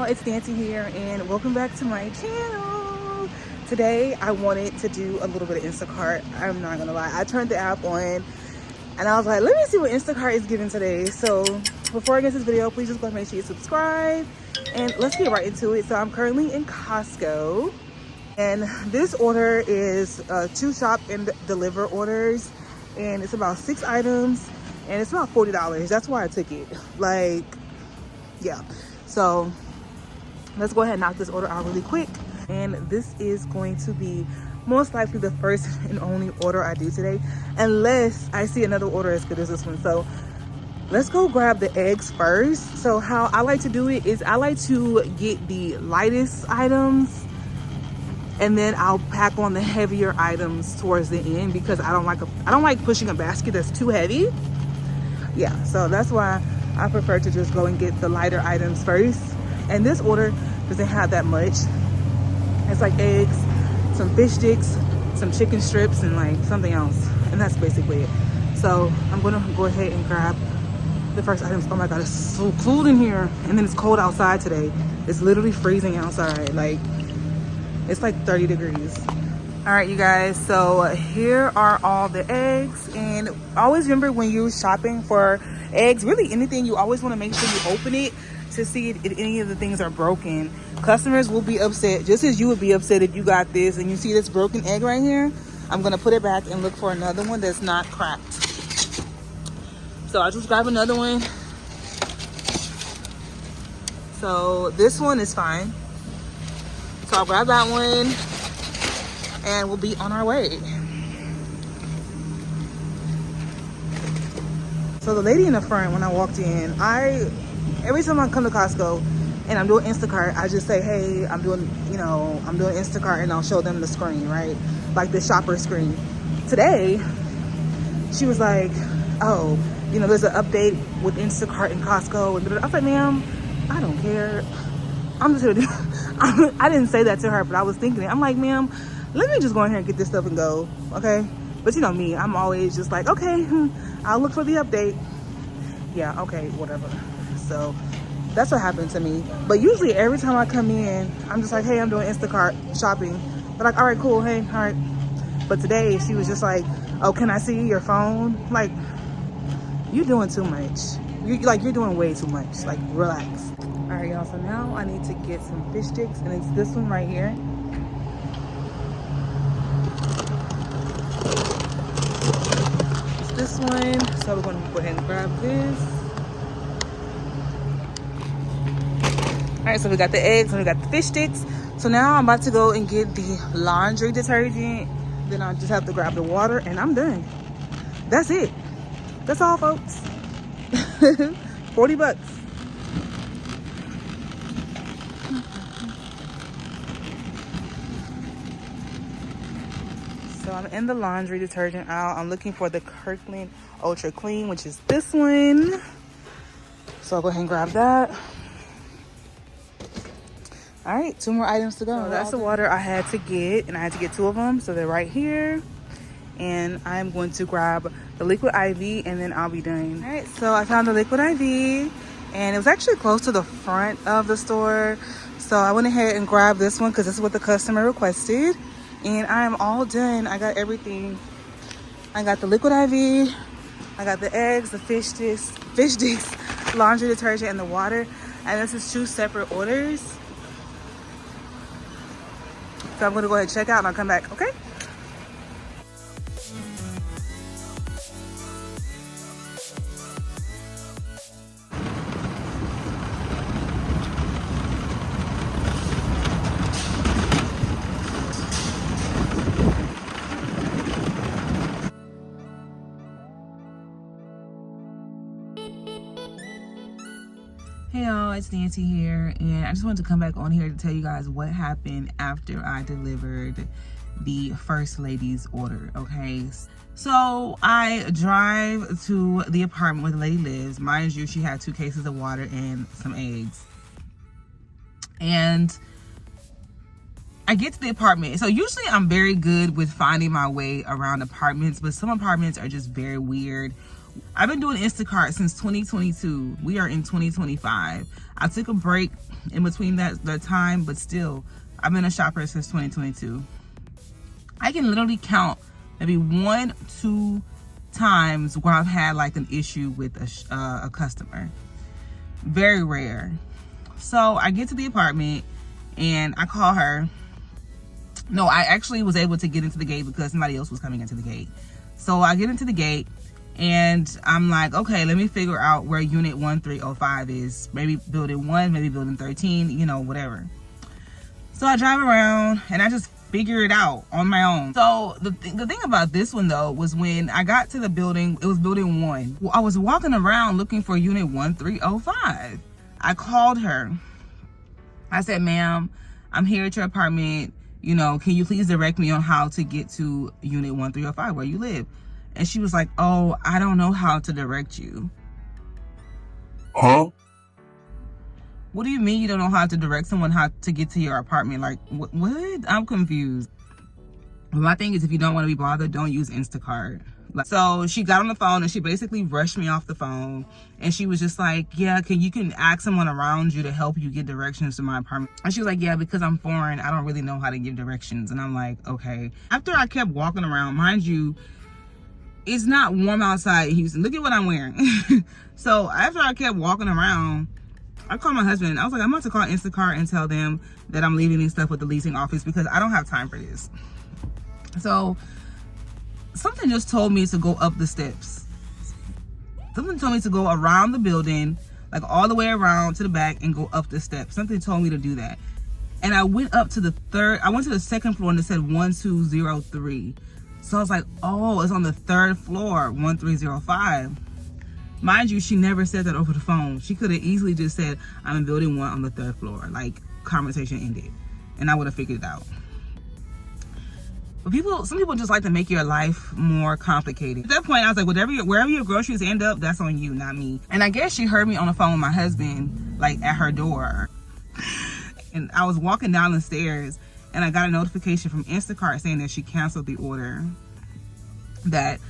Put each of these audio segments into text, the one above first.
it's Nancy here and welcome back to my channel. Today I wanted to do a little bit of Instacart. I'm not gonna lie, I turned the app on and I was like, let me see what Instacart is giving today. So before I get this video, please just go make sure you subscribe and let's get right into it. So I'm currently in Costco and this order is 2 shop and deliver orders, and it's about 6 items and it's about $40. That's why I took it. Like, yeah. So let's go ahead and knock this order out really quick. And this is going to be most likely the first and only order I do today, unless I see another order as good as this one. So let's go grab the eggs first. So how I like to do it is I like to get the lightest items and then I'll pack on the heavier items towards the end, because I don't like pushing a basket that's too heavy. Yeah, so that's why I prefer to just go and get the lighter items first. And this order doesn't have that much. It's like eggs, some fish sticks, some chicken strips, and like something else. And that's basically it. So I'm gonna go ahead and grab the first items. Oh my God, it's so cold in here. And then it's cold outside today. It's literally freezing outside. Like, it's like 30 degrees. All right, you guys, so here are all the eggs. And always remember, when you're shopping for eggs, really anything, you always want to make sure you open it to see if any of the things are broken. Customers will be upset, just as you would be upset if you got this and you see this broken egg right here. I'm gonna put it back and look for another one that's not cracked. So I'll just grab another one. So this one is fine. So I'll grab that one and we'll be on our way. So the lady in the front, when I walked in, every time I come to Costco and I'm doing Instacart, I just say, hey, I'm doing Instacart, and I'll show them the screen, right? Like the shopper screen. Today, she was like, oh, there's an update with Instacart and Costco. And I was like, ma'am, I don't care. I'm just here to I didn't say that to her, but I was thinking it. I'm like, ma'am, let me just go in here and get this stuff and go, okay? But you know me, I'm always just like, okay, I'll look for the update. Yeah, okay, whatever. So that's what happened to me. But usually every time I come in, I'm just like, hey, I'm doing Instacart shopping. They're like, all right, cool, hey, all right. But today she was just like, oh, can I see your phone? Like, you're doing too much. You're doing way too much. Like, relax. All right, y'all, so now I need to get some fish sticks, and it's this one right here. It's this one. So we're gonna go ahead and grab this. All right, so we got the eggs and we got the fish sticks. So now I'm about to go and get the laundry detergent. Then I'll just have to grab the water and I'm done. That's it. That's all, folks. 40 bucks. So I'm in the laundry detergent aisle. I'm looking for the Kirkland Ultra Clean, which is this one. So I'll go ahead and grab that. All right, 2 more items to go. So that's the water I had to get, and I had to get 2 of them. So they're right here. And I'm going to grab the liquid IV and then I'll be done. All right, so I found the liquid IV and it was actually close to the front of the store. So I went ahead and grabbed this one because this is what the customer requested. And I am all done. I got everything. I got the liquid IV, I got the eggs, the fish sticks, laundry detergent, and the water. And this is 2 separate orders. So I'm gonna go ahead and check out and I'll come back, okay? Hey y'all, it's Nancy here, and I just wanted to come back on here to tell you guys what happened after I delivered the first lady's order, okay? So I drive to the apartment where the lady lives. Mind you, she had 2 cases of water and some eggs. And I get to the apartment. So usually I'm very good with finding my way around apartments, but some apartments are just very weird I've been doing Instacart since 2022. We are in 2025. I took a break in between that time, but still, I've been a shopper since 2022. I can literally count maybe 1-2 times where I've had like an issue with a customer. Very rare. So I get to the apartment and I call her. No, I actually was able to get into the gate because somebody else was coming into the gate. So I get into the gate and I'm like, okay, let me figure out where unit 1305 is. Maybe building 1, maybe building 13, you know, whatever. So I drive around and I just figure it out on my own. So the thing about this one though was when I got to the building, it was building 1. Well, I was walking around looking for unit 1305. I called her. I said, ma'am, I'm here at your apartment. You know, can you please direct me on how to get to unit 1305 where you live? And she was like, oh, I don't know how to direct you. Huh? What do you mean you don't know how to direct someone how to get to your apartment? Like, what? I'm confused. My thing is, if you don't want to be bothered, don't use Instacart. So she got on the phone and she basically rushed me off the phone. And she was just like, yeah, you can ask someone around you to help you get directions to my apartment. And she was like, yeah, because I'm foreign, I don't really know how to give directions. And I'm like, okay. After I kept walking around, mind you, it's not warm outside in Houston. Look at what I'm wearing. So after I kept walking around, I called my husband. I was like, I'm about to call Instacart and tell them that I'm leaving this stuff with the leasing office because I don't have time for this. So something just told me to go up the steps. Something told me to go around the building, like all the way around to the back and go up the steps. Something told me to do that. And I went up to I went to the second floor and it said 1203. So I was like, oh, it's on the 3rd floor, 1305. Mind you, she never said that over the phone. She could have easily just said, I'm in building 1 on the 3rd floor. Like, conversation ended. And I would have figured it out. But some people just like to make your life more complicated. At that point, I was like, wherever your groceries end up, that's on you, not me. And I guess she heard me on the phone with my husband, like at her door. And I was walking down the stairs and I got a notification from Instacart saying that she canceled the order. That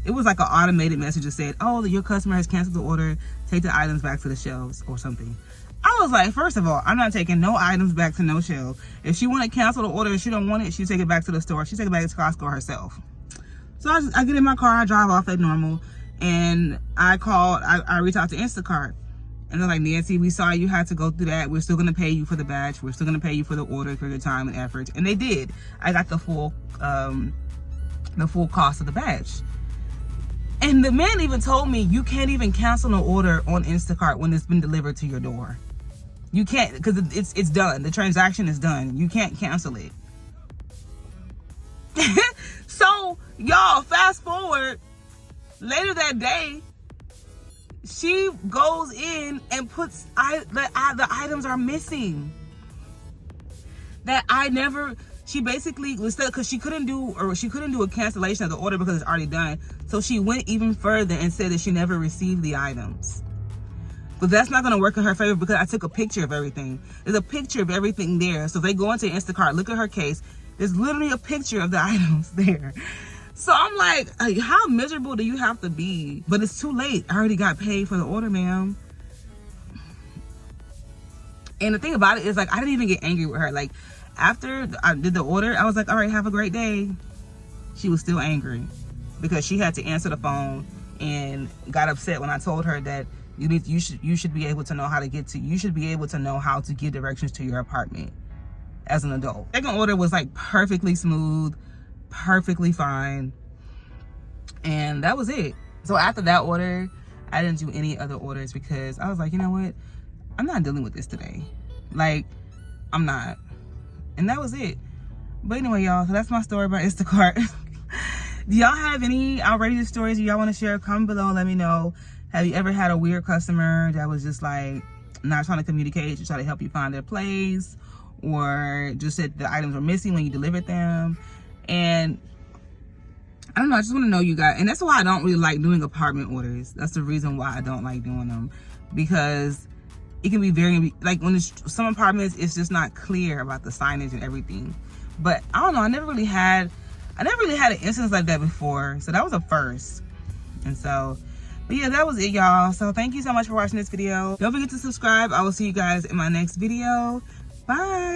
it was like an automated message that said, oh, your customer has canceled the order. Take the items back to the shelves or something. I was like, first of all, I'm not taking no items back to no shelf. If she want to cancel the order and she don't want it, she take it back to the store. She take it back to Costco herself. So I get in my car, I drive off like normal, and I reach out to Instacart. And they're like, Nancy, we saw you had to go through that. We're still going to pay you for the batch. We're still going to pay you for the order, for your time and effort. And they did. I got the full cost of the batch. And the man even told me, you can't even cancel an order on Instacart when it's been delivered to your door. You can't, because it's done. The transaction is done. You can't cancel it. So, y'all, fast forward. Later that day, she goes in and puts the items are missing. That I never. She basically was because she couldn't do a cancellation of the order because it's already done. So she went even further and said that she never received the items. But that's not going to work in her favor because I took a picture of everything. There's a picture of everything there. So if they go into Instacart, look at her case. There's literally a picture of the items there. So I'm like, how miserable do you have to be? But it's too late. I already got paid for the order, ma'am. And the thing about it is, like, I didn't even get angry with her. Like, after I did the order, I was like, all right, have a great day. She was still angry because she had to answer the phone and got upset when I told her that you should be able to know how to give directions to your apartment as an adult. Second order was like perfectly smooth, perfectly fine, and that was it. So after that order, I didn't do any other orders because I was like, you know what, I'm not dealing with this today. Like, I'm not. And that was it. But anyway, y'all, so that's my story about Instacart. Do y'all have any outrageous stories y'all want to share? Comment below, let me know. Have you ever had a weird customer that was just like not trying to communicate to try to help you find their place, or just said the items were missing when you delivered them? And I don't know, I just want to know you guys. And that's why I don't really like doing apartment orders. That's the reason why I don't like doing them, because it can be very, like, when it's some apartments, it's just not clear about the signage and everything. But I don't know, I never really had an instance like that before, so that was a first. And so But yeah, that was it, y'all. So thank you so much for watching this video. Don't forget to subscribe. I will see you guys in my next video. Bye.